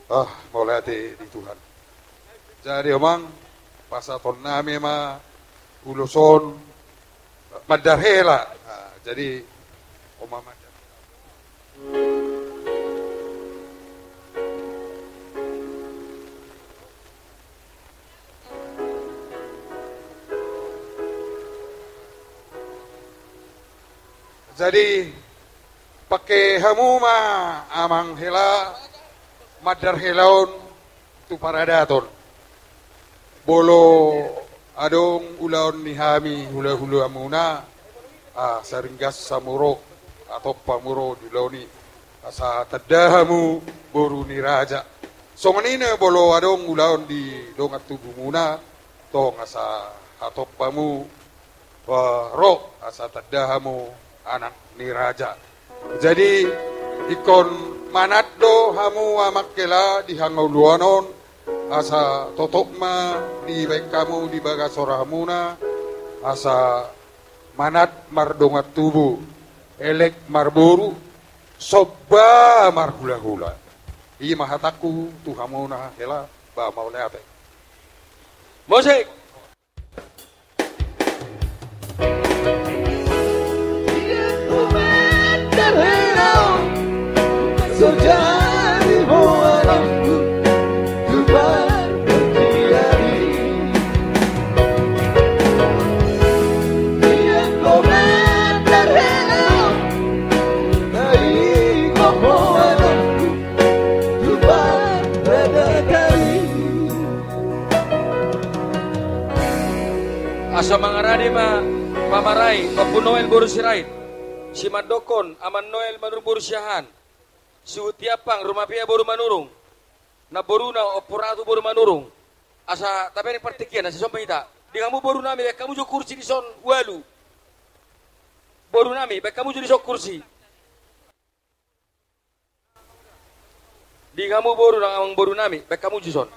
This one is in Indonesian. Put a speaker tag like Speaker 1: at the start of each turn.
Speaker 1: Mulai di Tuhan. Jadi omang pasaton nami ma uluson madarhela. Jadi omang madar. Jadi pakai hamuma amang hela madar helaon tu paradaton bolo adong ulaon nihami hula-hula amuna saringgas samuro atau pamuro diloni asa tadahamu boru ni raja so manina bolo adong ulaon di dongat tubuh muna tong asa hatopamu ro asa tadahamu anak ni raja. Jadi ikon manaddo hamu amakela di hangauluanon asa totokma di baik kamu di bagasora hamuna asa manat mardongat tubuh elek marburu soba marhula-hula i mahataku tu hamuna hela ba maulate musik.
Speaker 2: Sejari alamku Tuhan berdiri Dia komentar hello Dari komo alamku Tuhan berdiri
Speaker 3: Asa mangaradi ma pamaray Papu Noel Borusirait si Mandokon aman Noel manur Borusyahan Sutiapang rumah pia boru manurung na boru na oporatu boru manurung asa tapi ini partikian asa sompa ita di kamu boru nami baik kamu jo kursi di son walu boru nami baik kamu jo di sok kursi di kamu boru nang amang boru nami baik kamu jo son